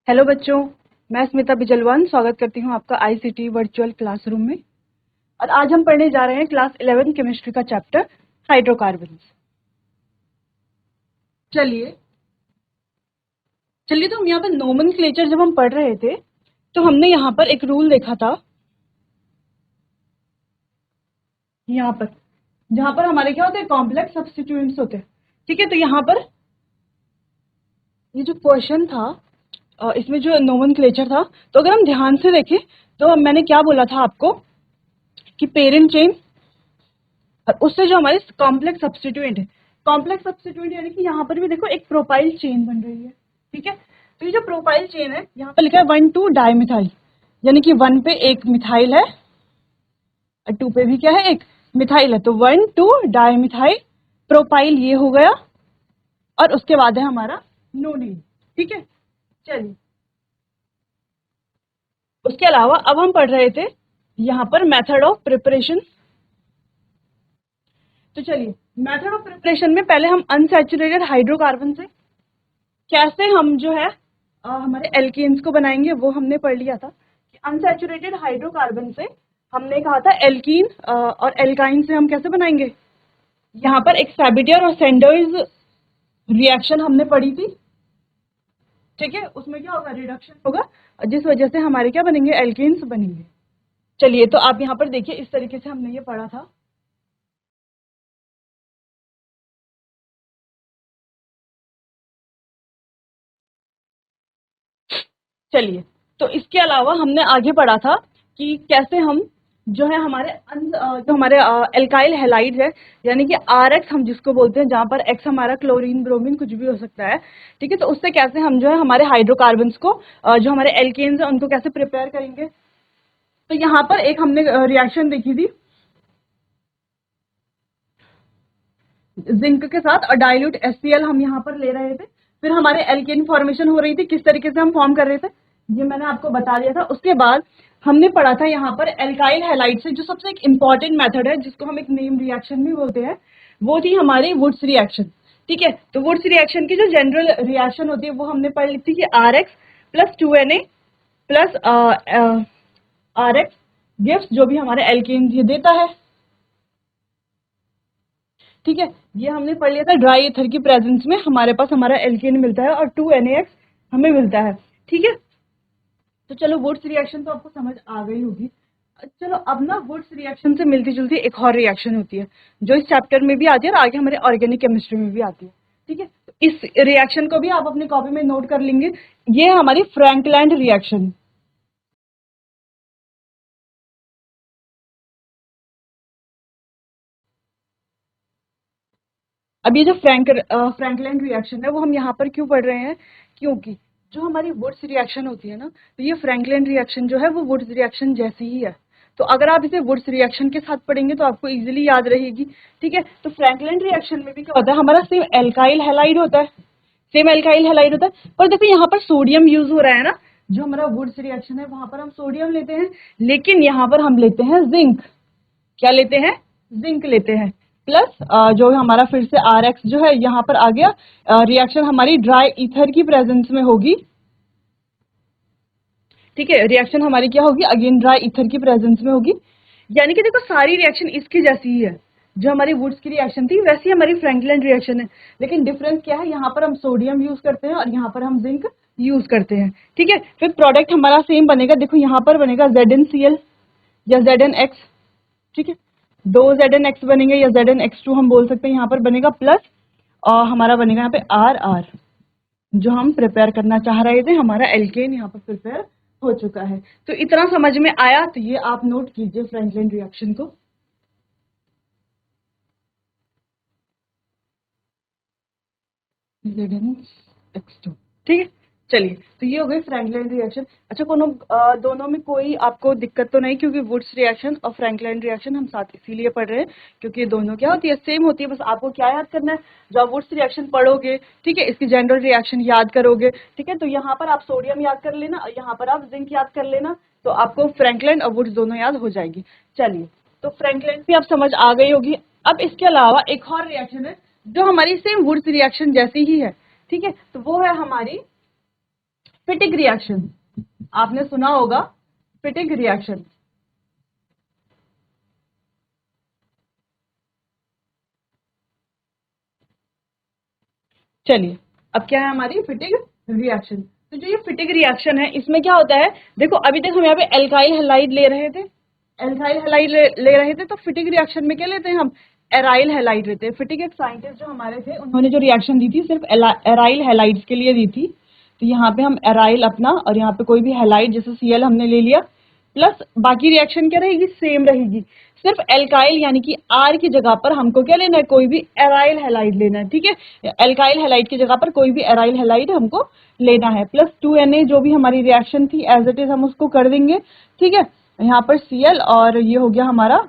Hello बच्चों, मैं स्मिता बिजलवान स्वागत करती हूँ आपका आईसीटी वर्चुअल क्लासरूम में। और आज हम पढ़ने जा रहे हैं क्लास 11 केमिस्ट्री का चैप्टर हाइड्रोकार्बन्स। चलिए तो हम यहाँ पर नोमेनक्लेचर जब हम पढ़ रहे थे तो हमने यहाँ पर एक रूल देखा था, यहाँ पर जहाँ पर हमारे क्या होते हैं, कॉम्प्लेक्स सब्स्टिट्यूएंट्स होते हैं। ठीक है, तो यहाँ पर ये जो क्वेश्चन था इसमें जो नोमेनक्लेचर था, तो अगर हम ध्यान से देखें तो मैंने क्या बोला था आपको कि पेरेंट चेन और उससे जो हमारे कॉम्प्लेक्स सब्स्टिट्यूएंट है, कॉम्प्लेक्स सब्स्टिट्यूएंट यानी कि यहाँ पर भी देखो एक प्रोपाइल चेन बन रही है। ठीक है, तो ये जो प्रोपाइल चेन है यहाँ पर लिखा है 1,2 डाइमिथाइल, यानी कि 1 पे एक मिथाइल है और 2 पे भी क्या है, एक मिथाइल है। तो 1,2 डाइमिथाइल प्रोपाइल ये हो गया और उसके बाद है हमारा नोनिन। ठीक है, चलिए उसके अलावा अब हम पढ़ रहे थे यहाँ पर मेथड ऑफ प्रिपरेशन। तो चलिए मेथड ऑफ प्रिपरेशन में पहले हम अनसैचुरेटेड हाइड्रोकार्बन से कैसे हम जो है हमारे एल्केन्स को बनाएंगे वो हमने पढ़ लिया था कि अनसैचुरेटेड हाइड्रोकार्बन से हमने कहा था एल्कीन और एल्काइन से हम कैसे बनाएंगे। यहाँ पर एक सैबिटियर और सैंडर्स रिएक्शन हमने पढ़ी थी। ठीक है, उसमें क्या होगा, रिडक्शन होगा, जिस वजह से हमारे क्या बनेंगे, एल्केन्स बनेंगे। चलिए तो आप यहाँ पर देखिए, इस तरीके से हमने ये पढ़ा था। चलिए तो इसके अलावा हमने आगे पढ़ा था कि कैसे हम जो है हमारे जो हमारे एल्काइल हैलाइड है, यानी कि RX हम जिसको बोलते हैं, जहां पर X हमारा क्लोरीन ब्रोमीन कुछ भी हो सकता है। ठीक है, तो उससे कैसे हम जो है हमारे हाइड्रोकार्बन्स को जो हमारे एल्केन्स है उनको कैसे प्रिपेयर करेंगे। तो यहाँ पर एक हमने रिएक्शन देखी थी जिंक के साथ और डाइल्यूट HCl हम यहाँ पर ले रहे थे, फिर हमारे एल्केन फॉर्मेशन हो रही थी, किस तरीके से हम फॉर्म कर रहे थे ये मैंने आपको बता दिया था। उसके बाद हमने पढ़ा था यहाँ पर एल्काइल हैलाइड से जो सबसे एक इंपॉर्टेंट मेथड है जिसको हम एक नेम रिएक्शन भी बोलते हैं, वो थी हमारी वुड्स रिएक्शन। ठीक है, तो वुड्स रिएक्शन की जो जनरल रिएक्शन होती है वो हमने पढ़ ली थी कि RX plus 2Na plus RX gives जो भी हमारे एल्केन ये देता है। ठीक है, ये हमने पढ़ लिया था, ड्राई ईथर की प्रेजेंस में हमारे पास हमारा एल्केन मिलता है और 2NaX हमें मिलता है। ठीक है, तो चलो वुड्स रिएक्शन तो आपको समझ आ गई होगी। चलो अब ना वुड्स रिएक्शन से मिलती जुलती एक और रिएक्शन होती है जो इस चैप्टर में भी आती है और आगे हमारे ऑर्गेनिक केमिस्ट्री में भी आती है। ठीक है, तो इस रिएक्शन को भी आप अपनी कॉपी में नोट कर लेंगे, ये है हमारी फ्रैंकलैंड रिएक्शन। अब ये जो फ्रैंकलैंड रिएक्शन है वो हम यहाँ पर क्यों पढ़ रहे हैं, क्योंकि जो हमारी वुड्स रिएक्शन होती है ना, तो ये फ्रैंकलैंड रिएक्शन जो है वो वुड्स रिएक्शन जैसी ही है। तो अगर आप इसे वुड्स रिएक्शन के साथ पढ़ेंगे तो आपको इजीली याद रहेगी। ठीक है, तो फ्रैंकलैंड रिएक्शन में भी क्या होता है, हमारा सेम एल्काइल हैलाइड होता है, सेम एल्काइल हैलाइड होता है, पर देखो यहाँ पर सोडियम यूज हो रहा है ना। जो हमारा वुड्स रिएक्शन है वहां पर हम सोडियम लेते हैं, लेकिन यहाँ पर हम लेते हैं जिंक। क्या लेते हैं, जिंक लेते हैं। प्लस जो हमारा फिर से RX जो है यहाँ पर आ गया, रिएक्शन हमारी ड्राई ईथर की प्रेजेंस में होगी। ठीक है, रिएक्शन हमारी क्या होगी, अगेन ड्राई ईथर की प्रेजेंस में होगी। यानी कि देखो सारी रिएक्शन इसकी जैसी ही है, जो हमारी वुड्स की रिएक्शन थी वैसी हमारी फ्रैंकलैंड रिएक्शन है, लेकिन डिफरेंस क्या है, यहाँ पर हम सोडियम यूज करते हैं और यहाँ पर हम जिंक यूज करते हैं। ठीक है, फिर प्रोडक्ट हमारा सेम बनेगा, देखो यहाँ पर बनेगा ZnCl या ZnX। ठीक है, दो ZnX बनेंगे या ZnX2 हम बोल सकते हैं, यहाँ पर बनेगा प्लस और हमारा बनेगा यहाँ पे RR, जो हम प्रिपेयर करना चाह रहे थे, हमारा एल्केन यहाँ पर प्रिपेयर हो चुका है। तो इतना समझ में आया, तो ये आप नोट कीजिए फ्रैंकलिन रिएक्शन को। ZnX2। ठीक है, चलिए तो ये हो गई फ्रैंकलिन रिएक्शन। अच्छा, दोनों में कोई आपको दिक्कत तो नहीं, क्योंकि वुड्स रिएक्शन और फ्रैंकलिन रिएक्शन हम साथ इसीलिए पढ़ रहे हैं क्योंकि ये दोनों क्या होती है, सेम होती है। बस आपको क्या याद करना है, जो आप वुड्स रिएक्शन पढ़ोगे, ठीक है, इसकी जनरल रिएक्शन याद करोगे। ठीक है, तो यहाँ पर आप सोडियम याद कर लेना और यहाँ पर आप जिंक याद कर लेना, तो आपको फ्रैंकलिन और वुड्स दोनों याद हो जाएगी। चलिए, तो फ्रैंकलिन भी आप समझ आ गई होगी। अब इसके अलावा एक और रिएक्शन है जो हमारी सेम वुड्स रिएक्शन जैसी ही है। ठीक है, तो वो है हमारी फिटिक रिएक्शन, आपने सुना होगा फिटिक रिएक्शन। चलिए अब क्या है हमारी फिटिक रिएक्शन। तो जो ये फिटिक रिएक्शन है इसमें क्या होता है, देखो अभी तक हम यहाँ पे एल्काइल हैलाइड ले रहे थे, एल्काइल हैलाइड ले रहे थे, तो फिटिक रिएक्शन में क्या लेते हैं हम, एराइल हैलाइड लेते हैं। फिटिक एक साइंटिस्ट जो हमारे थे उन्होंने जो रिएक्शन दी थी सिर्फ एराइल हैलाइड्स के लिए दी थी। तो यहाँ पे हम एराइल अपना और यहाँ पे कोई भी हैलाइड जैसे Cl हमने ले लिया, प्लस बाकी रिएक्शन क्या रहेगी, सेम रहेगी, सिर्फ एल्काइल यानी कि आर की जगह पर हमको क्या लेना है, कोई भी एराइल हैलाइड लेना है। ठीक है, एल्काइल हैलाइड की जगह पर कोई भी एराइल हैलाइड हमको लेना है, प्लस 2Na जो भी हमारी रिएक्शन थी एज इट इज हम उसको कर देंगे। ठीक है, यहाँ पर Cl और ये हो गया हमारा,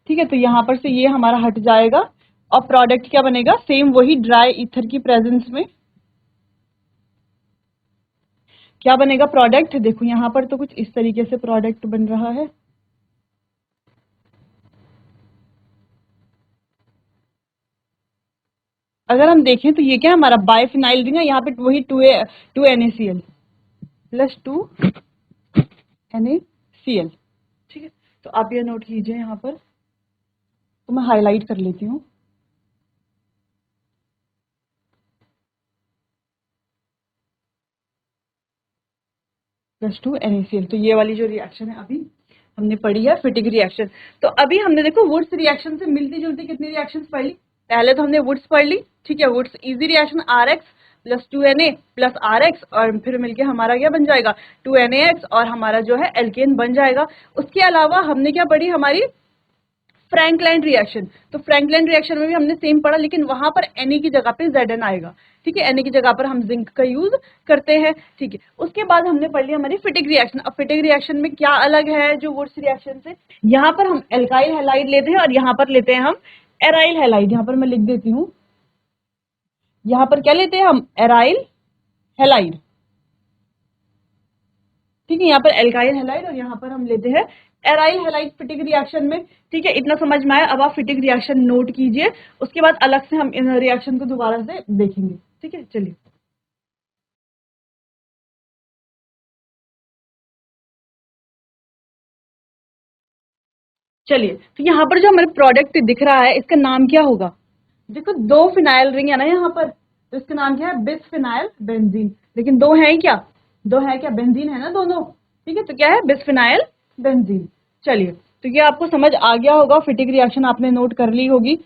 ठीक है, तो यहाँ पर से ये हमारा हट जाएगा और प्रोडक्ट क्या बनेगा, सेम वही ड्राई ईथर की प्रेजेंस में क्या बनेगा प्रोडक्ट। देखो यहाँ पर तो कुछ इस तरीके से प्रोडक्ट बन रहा है, अगर हम देखें तो ये क्या है हमारा बाइफिनाइल रिंग है, यहाँ पे वही 2NaCl प्लस 2NaCl। ठीक है, तो आप ये नोट कीजिए यहाँ पर, तो मैं हाईलाइट कर लेती हूँ। प्लस 2NaCl, तो ये वाली जो रिएक्शन है अभी हमने पढ़ी है फिटिक रिएक्शन। तो अभी हमने देखो वुड्स रिएक्शन से मिलती जुलती कितनी रिएक्शंस पढ़ ली, पहले तो हमने वुड्स पढ़ ली। ठीक है, वुड्स इजी reaction RX plus 2Na plus RX और फिर मिलके हमारा क्या बन जाएगा 2NaX और हमारा जो है एल्केन बन जाएगा। उसके अलावा हमने क्या पढ़ी, हमारी फ्रैंकलाइन रिएक्शन। तो फ्रैंकलाइन रिएक्शन में भी हमने सेम पढ़ा, लेकिन वहां पर Na की जगह पे Zn आएगा। ठीक है, Na की जगह पर हम जिंक का यूज करते हैं। ठीक है, उसके बाद हमने पढ़ लिया हमारी फिटिक रिएक्शन। अब फिटिक रिएक्शन में क्या अलग है जो वुड्स रिएक्शन से, यहाँ पर हम एल्काइल हैलाइड लेते हैं और यहाँ पर लेते हैं हम एराइल हैलाइड। यहाँ पर मैं लिख देती हूँ, यहाँ पर क्या लेते हैं हम, एराइल हैलाइड। ठीक है, यहाँ पर एल्काइल हैलाइड और यहाँ पर हम लेते हैं एराइल हैलाइड फिटिक रिएक्शन में। ठीक है, इतना समझ में आया। अब आप फिटिक रिएक्शन नोट कीजिए, उसके बाद अलग से हम इन रिएक्शन को दोबारा से देखेंगे। ठीक है, चलिए चलिए, तो यहाँ पर जो हमारे प्रोडक्ट दिख रहा है इसका नाम क्या होगा, देखो दो फिनाइल रिंग है ना यहाँ पर, तो इसका नाम क्या है, बिसफिनाइल बेंजीन। लेकिन दो है क्या, दो है क्या, बेंजीन है ना दोनों। ठीक है, तो क्या है, बिसफिनाइल बेंजीन। चलिए, तो ये आपको समझ आ गया होगा, फिटिक रिएक्शन आपने नोट कर ली होगी।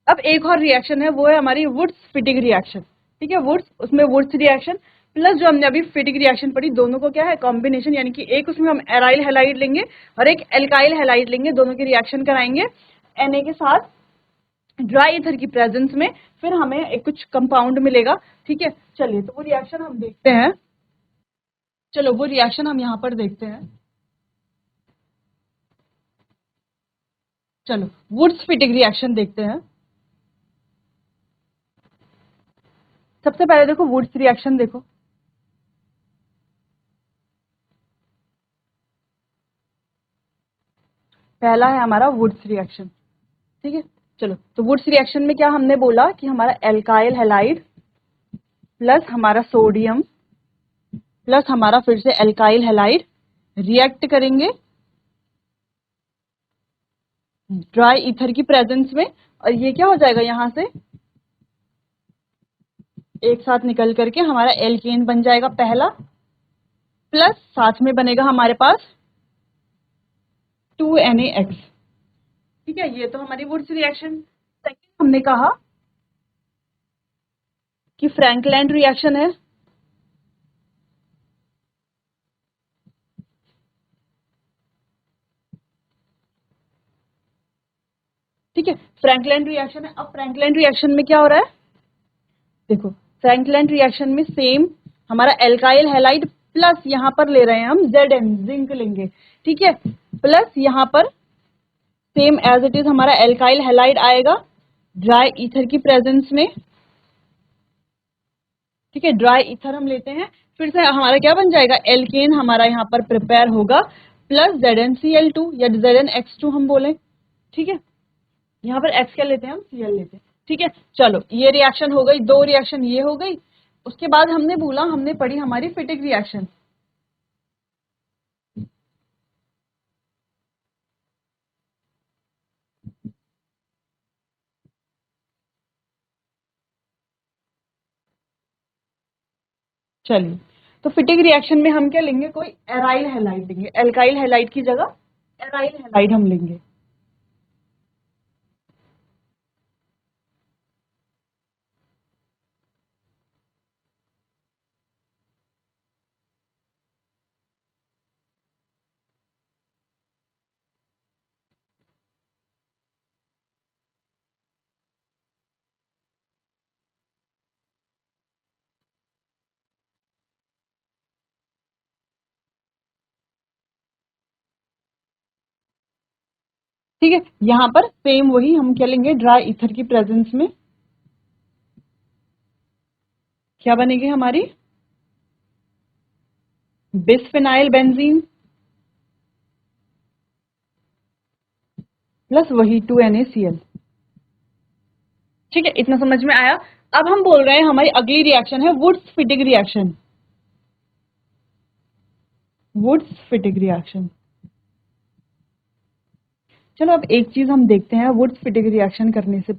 अब एक और रिएक्शन है, वो है हमारी वुड्स फिटिक रिएक्शन। ठीक है, वुड्स, उसमें वुड्स रिएक्शन प्लस जो हमने अभी फिटिक रिएक्शन पढ़ी, दोनों को क्या है कॉम्बिनेशन, यानी कि एक उसमें हम एराइल हैलाइड लेंगे और एक एल्काइल हैलाइड लेंगे, दोनों की रिएक्शन कराएंगे Na के साथ ड्राई ईथर की प्रेजेंस में, फिर हमें एक कुछ कंपाउंड मिलेगा। ठीक है, चलिए तो वो रिएक्शन हम देखते हैं। चलो वो रिएक्शन हम यहाँ पर देखते हैं। चलो वुड्स फिटिक रिएक्शन देखते हैं। सबसे पहले देखो वुड्स रिएक्शन देखो, पहला है हमारा वुड्स रिएक्शन। ठीक है, चलो तो वुड्स रिएक्शन में क्या हमने बोला कि हमारा एल्काइल हैलाइड प्लस हमारा सोडियम प्लस हमारा फिर से एल्काइल हैलाइड रिएक्ट करेंगे ड्राई ईथर की प्रेजेंस में, और ये क्या हो जाएगा, यहां से एक साथ निकल करके हमारा एल्केन बन जाएगा पहला, प्लस साथ में बनेगा हमारे पास 2NaX। ठीक है, ये तो हमारी वुड्स रिएक्शन। सेकंड हमने कहा कि फ्रैंकलैंड रिएक्शन है। ठीक है, फ्रैंकलैंड रिएक्शन है। अब फ्रैंकलैंड रिएक्शन में क्या हो रहा है, देखो फ्रैंकलैंड रिएक्शन में सेम हमारा एल्काइल हैलाइड प्लस यहाँ पर ले रहे हैं हम Zn, जिंक लेंगे। ठीक है, प्लस यहाँ पर सेम एज इट इज हमारा एल्काइल हैलाइड आएगा ड्राई ईथर की प्रेजेंस में। ठीक है, ड्राई ईथर हम लेते हैं, फिर से हमारा क्या बन जाएगा, एल्केन हमारा यहाँ पर प्रिपेयर होगा प्लस ZnCl2 या ZnX2 हम बोले, ठीक है। यहाँ पर X क्या लेते हैं हम, Cl लेते हैं, ठीक है। चलो ये रिएक्शन हो गई, दो रिएक्शन ये हो गई। उसके बाद हमने पढ़ी हमारी फिटिक रिएक्शन। चलिए, तो फिटिक रिएक्शन में हम क्या लेंगे, कोई एराइल हैलाइड लेंगे, एल्काइल हैलाइड की जगह एराइल हैलाइड हम लेंगे। ठीक है, यहाँ पर सेम वही हम क्या लेंगे, ड्राई ईथर की प्रेजेंस में क्या बनेगी हमारी, बिसफिनाइल बेंजीन प्लस वही 2NaCl। ठीक है, इतना समझ में आया। अब हम बोल रहे हैं हमारी अगली रिएक्शन है Wurtz Fittig reaction. Wurtz Fittig reaction, चलो अब एक चीज हम देखते हैं। वुड्स फिटिक रिएक्शन करने से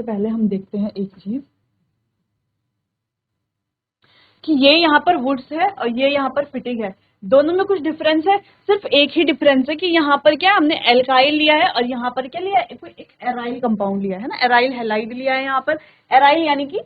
पहले हम देखते हैं एक चीज कि ये यहाँ पर वुड्स है और ये यहाँ पर फिटिक है, दोनों में कुछ डिफरेंस है। सिर्फ एक ही डिफरेंस है कि यहाँ पर क्या हमने एल्काइल लिया है और यहाँ पर क्या लिया है, एक एराइल कंपाउंड लिया है ना, एराइल हैलाइड लिया है। यहाँ पर एराइल यानी कि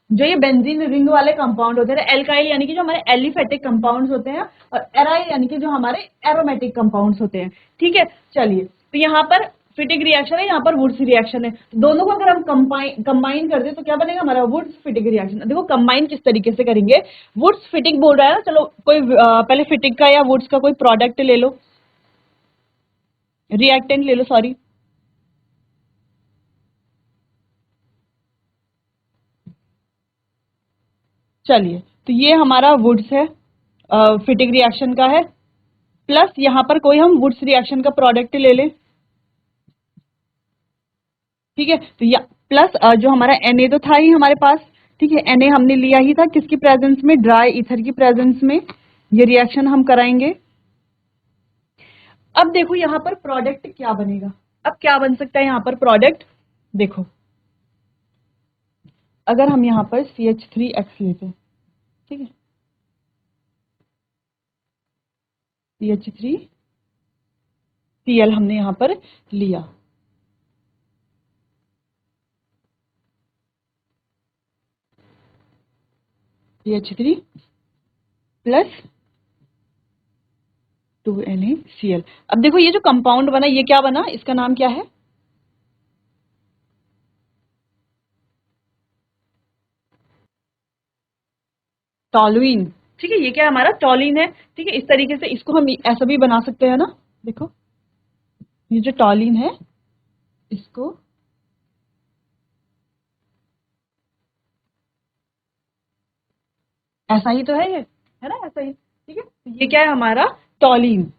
जो ये बेंजीन रिंग वाले कंपाउंड होते हैं, एल्काइल यानी कि जो हमारे एलिफेटिक कंपाउंड्स होते हैं, और एराइल यानी कि जो हमारे एरोमेटिक कंपाउंड्स होते हैं। ठीक है, चलिए, तो यहाँ पर फिटिक रिएक्शन है, यहाँ पर वुड्स रिएक्शन है। दोनों को अगर हम कंबाइन कर दे तो क्या बनेगा हमारा, वुड्स फिटिक रिएक्शन। देखो कंबाइन किस तरीके से करेंगे, वुड्स फिटिक बोल रहा है ना, चलो कोई पहले फिटिक का या वुड्स का कोई प्रोडक्ट ले लो, रिएक्टेंट ले लो, सॉरी। चलिए, तो ये हमारा वुड्स है, फिटिक रिएक्शन का है, प्लस यहाँ पर कोई हम वुड्स रिएक्शन का प्रोडक्ट ले लें। ठीक है, तो या प्लस जो हमारा Na तो था ही हमारे पास। ठीक है, Na हमने लिया ही था, किसकी प्रेजेंस में, ड्राई ईथर की प्रेजेंस में ये रिएक्शन हम कराएंगे। अब देखो यहाँ पर प्रोडक्ट क्या बनेगा, अब क्या बन सकता है यहाँ पर प्रोडक्ट। देखो अगर हम यहाँ पर CH3X लेते हैं, ठीक है, CH3Cl हमने यहाँ पर लिया, CH3 प्लस 2NaCl। अब देखो ये जो कंपाउंड बना, ये क्या बना, इसका नाम क्या है, टॉलुइन। ठीक है, ये क्या है हमारा, टॉलिन है। ठीक है, इस तरीके से इसको हम ऐसा भी बना सकते हैं ना। देखो ये जो टॉलिन है, इसको ऐसा ही तो है, ये है ना, ऐसा ही। ठीक है, तो ये क्या है हमारा, टॉलिन।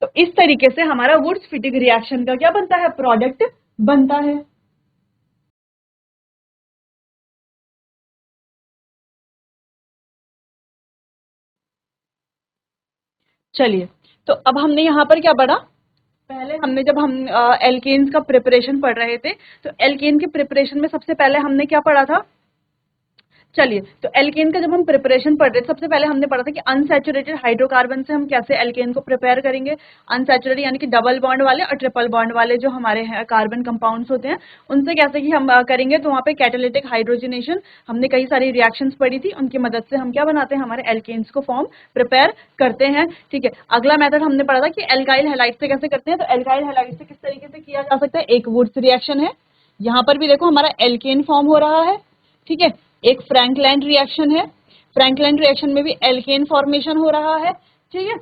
तो इस तरीके से हमारा वुड्स फिटिक रिएक्शन का क्या बनता है, प्रोडक्ट बनता है। चलिए, तो अब हमने यहाँ पर क्या पढ़ा, पहले हमने जब हम एल्केन्स का प्रिपरेशन पढ़ रहे थे, तो एल्केन के प्रिपरेशन में सबसे पहले हमने क्या पढ़ा था। चलिए, तो एल्केन का जब हम प्रिपरेशन पढ़ रहे थे, सबसे पहले हमने पढ़ा था कि अनसैचुरेटेड हाइड्रोकार्बन से हम कैसे एल्केन को प्रिपेयर करेंगे। अनसैचुरेटेड यानी कि डबल बॉन्ड वाले और ट्रिपल बॉन्ड वाले जो हमारे कार्बन कंपाउंड्स होते हैं, उनसे कैसे कि हम करेंगे। तो वहाँ पे कैटालिटिक हाइड्रोजनेशन हमने कई सारी रिएक्शंस पढ़ी थी, उनकी मदद से हम क्या बनाते हैं, हमारे एल्केन्स को फॉर्म प्रिपेयर करते हैं। ठीक है, अगला मेथड हमने पढ़ा था कि एल्काइल हैलाइड से कैसे करते हैं। तो एल्काइल हैलाइड से किस तरीके से किया जा सकता है, एक वुड्स रिएक्शन है, यहाँ पर भी देखो हमारा एल्केन फॉर्म हो रहा है। ठीक है, एक फ्रैंकलैंड रिएक्शन है, फ्रैंकलैंड रिएक्शन में भी एल्केन फॉर्मेशन हो रहा है। ठीक है,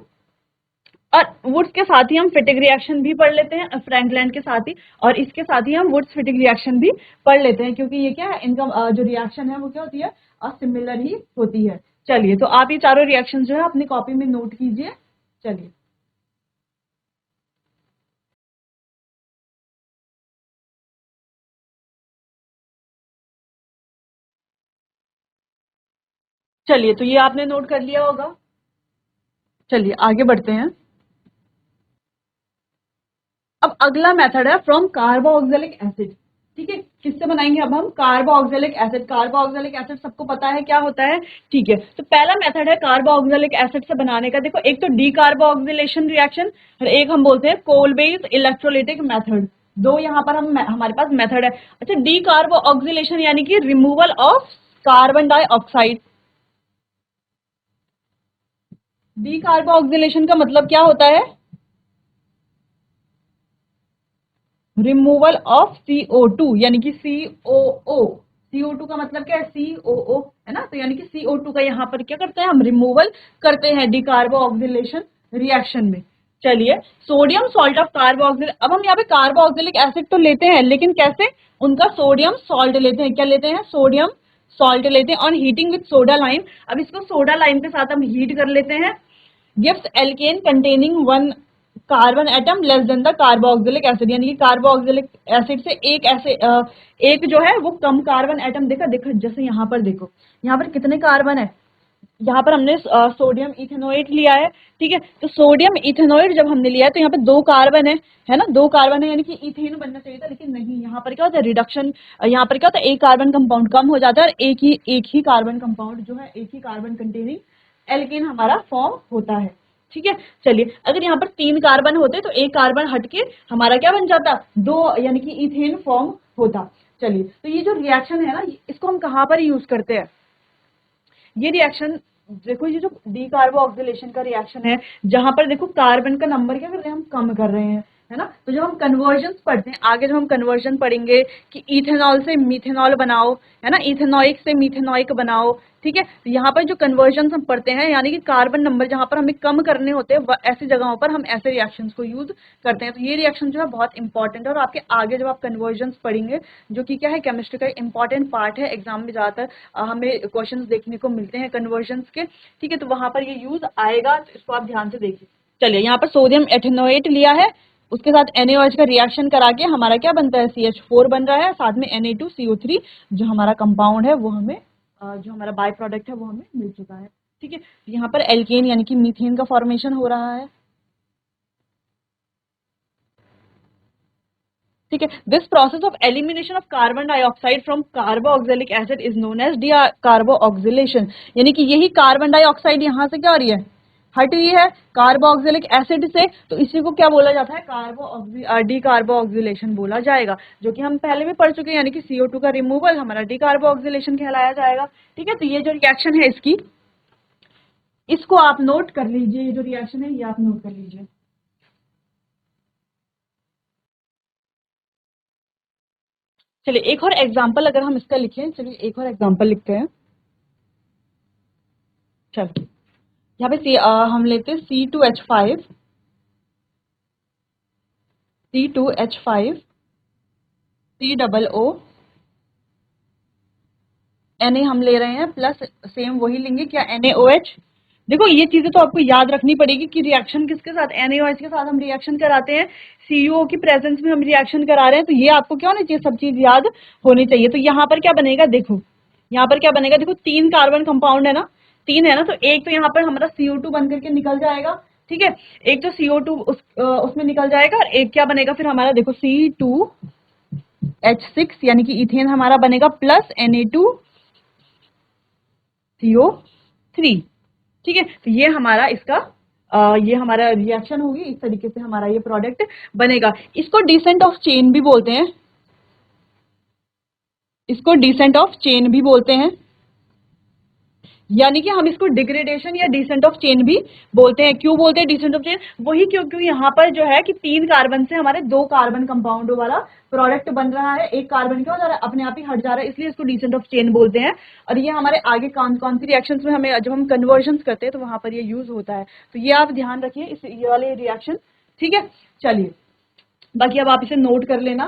और वुड्स के साथ ही हम फिटिक रिएक्शन भी पढ़ लेते हैं फ्रैंकलैंड के साथ ही, और इसके साथ ही हम वुड्स फिटिक रिएक्शन भी पढ़ लेते हैं, क्योंकि ये क्या है, इनका जो रिएक्शन है वो क्या होती है, सिमिलर ही होती है। चलिए, तो आप ये चारों रिएक्शन जो है अपनी कॉपी में नोट कीजिए। चलिए, चलिए, तो ये आपने नोट कर लिया होगा। चलिए आगे बढ़ते हैं। अब अगला मेथड है फ्रॉम कार्बोक्सिलिक एसिड। ठीक है, किससे बनाएंगे अब हम, कार्बोक्सिलिक एसिड। कार्बोक्सिलिक एसिड सबको पता है क्या होता है। ठीक है, तो पहला मेथड है कार्बोक्सिलिक एसिड से बनाने का। देखो, एक तो डीकार्बोक्सिलेशन रिएक्शन और एक हम बोलते हैं कोल बेस्ड इलेक्ट्रोलिटिक मेथड। दो यहाँ पर हम हमारे पास मेथड है। अच्छा, डीकार्बोक्सिलेशन यानी कि removal of carbon dioxide. Decarboxylation का मतलब क्या होता है, रिमूवल ऑफ CO2 यानी कि COO। CO2 का मतलब क्या है, COO है ना, तो यानी कि CO2 का यहाँ पर क्या करते हैं, हम रिमूवल करते हैं डिकार्बोक्सिलेशन रिएक्शन में। चलिए, सोडियम सॉल्ट ऑफ कार्बोक्सिलिक। अब हम यहाँ पे कार्बोक्सिलिक एसिड तो लेते हैं, लेकिन कैसे, उनका सोडियम सॉल्ट लेते हैं। क्या लेते हैं, सोडियम सॉल्ट लेते हैं on heating with soda lime. अब इसको सोडा लाइम के साथ हम हीट कर लेते हैं। Gives alkane containing one carbon atom less than the carboxylic acid, यानी कि कार्बोक्सिलिक एसिड से एक जो है वो कम कार्बन एटम। देखा देखो, जैसे यहाँ पर देखो, यहाँ पर कितने कार्बन है, यहाँ पर हमने सोडियम इथेनोएट लिया है। ठीक है, तो सोडियम इथेनोएट जब हमने लिया है तो यहाँ पे दो कार्बन है ना, दो कार्बन है, यानी कि इथेन बनना चाहिए था, लेकिन नहीं, यहाँ पर क्या होता है, रिडक्शन। यहाँ पर क्या होता है, एक कार्बन कंपाउंड कम हो जाता है और एक ही कार्बन कंपाउंड जो है, एक ही कार्बन कंटेनिंग एल्केन हमारा फॉर्म होता है। ठीक है, चलिए, अगर यहाँ पर तीन कार्बन होते तो एक कार्बन हटके हमारा क्या बन जाता, दो, यानी कि इथेन फॉर्म होता। चलिए, तो ये जो रिएक्शन है ना, इसको हम कहाँ पर यूज करते हैं, ये रिएक्शन, देखो ये जो डीकार्बोक्सिलेशन का रिएक्शन है, जहां पर देखो कार्बन का नंबर क्या कर रहे हैं, हम कम कर रहे हैं, है ना। तो जब हम कन्वर्जन पढ़ते हैं आगे, जब हम कन्वर्जन पढ़ेंगे कि इथेनॉल से मिथेनॉल बनाओ, है ना, इथेनॉइक से मिथेनॉइक बनाओ। ठीक है, तो यहाँ पर जो कन्वर्जन हम पढ़ते हैं, यानी कि कार्बन नंबर जहां पर हमें कम करने होते हैं, ऐसी जगहों पर हम ऐसे रिएक्शंस को यूज करते हैं। तो ये रिएक्शन जो है बहुत इंपॉर्टेंट है, और आपके आगे जब आप कन्वर्जन पढ़ेंगे, जो कि क्या है, केमिस्ट्री का इंपॉर्टेंट पार्ट है, एग्जाम में ज्यादातर हमें क्वेश्चंस देखने को मिलते हैं कन्वर्जन के। ठीक है, तो वहां पर ये यूज आएगा, तो इसको आप ध्यान से देखिए। चलिए, यहाँ पर सोडियम एथेनोएट लिया है, उसके साथ NaOH का रिएक्शन करा के हमारा क्या बनता है, CH4 बन रहा है, साथ में Na2CO3 जो हमारा कंपाउंड है वो हमें जो हमारा बाय प्रोडक्ट है वो हमें मिल चुका है। ठीक है, यहाँ पर एल्केन यानी कि मीथेन का फॉर्मेशन हो रहा है। ठीक है, this process of elimination of carbon dioxide from carboxylic acid is known as decarboxylation, यानी कि यही कार्बन डाइऑक्साइड यहाँ से क्या हो रही है, हट रही है कार्बोक्सिलिक एसिड से, तो इसी को क्या बोला जाता है, डी कार्बोक्सिलेशन बोला जाएगा, जो कि हम पहले भी पढ़ चुके हैं, यानी कि CO2 का रिमूवल हमारा डी कार्बोक्सिलेशन कहलाया जाएगा। ठीक है, तो ये जो रिएक्शन है इसकी, इसको आप नोट कर लीजिए, ये जो रिएक्शन है ये आप नोट कर लीजिए। चलिए, एक और एग्जाम्पल अगर हम इसका लिखें, चलिए एक और एग्जाम्पल लिखते हैं। चलिए, यहाँ पे हम लेते हैं C2H5, C2H5, COO, Na हम ले रहे हैं, प्लस सेम वही लेंगे क्या, NaOH। देखो, ये चीजें तो आपको याद रखनी पड़ेगी कि रिएक्शन किसके साथ, NaOH के साथ हम रिएक्शन कराते हैं, CO की प्रेजेंस में हम रिएक्शन करा रहे हैं, तो ये आपको क्या होनी चाहिए, सब चीज याद होनी चाहिए। तो यहाँ पर क्या बनेगा, देखो यहाँ पर क्या बनेगा, देखो तीन कार्बन कंपाउंड है ना, तीन है ना, तो एक तो यहाँ पर हमारा CO2 बन करके निकल जाएगा। ठीक है, एक तो CO2 उसमें निकल जाएगा, और एक क्या बनेगा फिर हमारा, देखो C2H6 यानी कि इथेन हमारा बनेगा, प्लस Na2CO3। ठीक है, तो ये हमारा इसका ये हमारा रिएक्शन होगी, इस तरीके से हमारा ये प्रोडक्ट बनेगा। इसको डिसेंट ऑफ चेन भी बोलते हैं, इसको डिसेंट ऑफ चेन भी बोलते हैं। यानी कि हम इसको डिग्रेडेशन या डिसेंट ऑफ चेन भी बोलते हैं। क्यों बोलते हैं डिसेंट ऑफ चेन? वही क्योंकि यहाँ पर जो है कि 3 कार्बन से हमारे 2 कार्बन कंपाउंड वाला प्रोडक्ट बन रहा है, एक कार्बन क्या हो जा रहा है, अपने आप ही हट जा रहा है, इसलिए इसको डिसेंट ऑफ चेन बोलते हैं। और ये हमारे आगे कौन कौन सी रिएक्शंस में हमें जब हम कन्वर्जन करते हैं तो वहां पर ये यूज होता है। तो ये आप ध्यान रखिए इस ये वाले रिएक्शन, ठीक है। चलिए, बाकी अब आप इसे नोट कर लेना,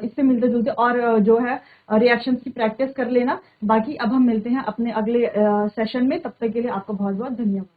इससे मिलते जुलते और जो है रिएक्शंस की प्रैक्टिस कर लेना। बाकी अब हम मिलते हैं अपने अगले सेशन में, तब तक के लिए आपका बहुत बहुत धन्यवाद।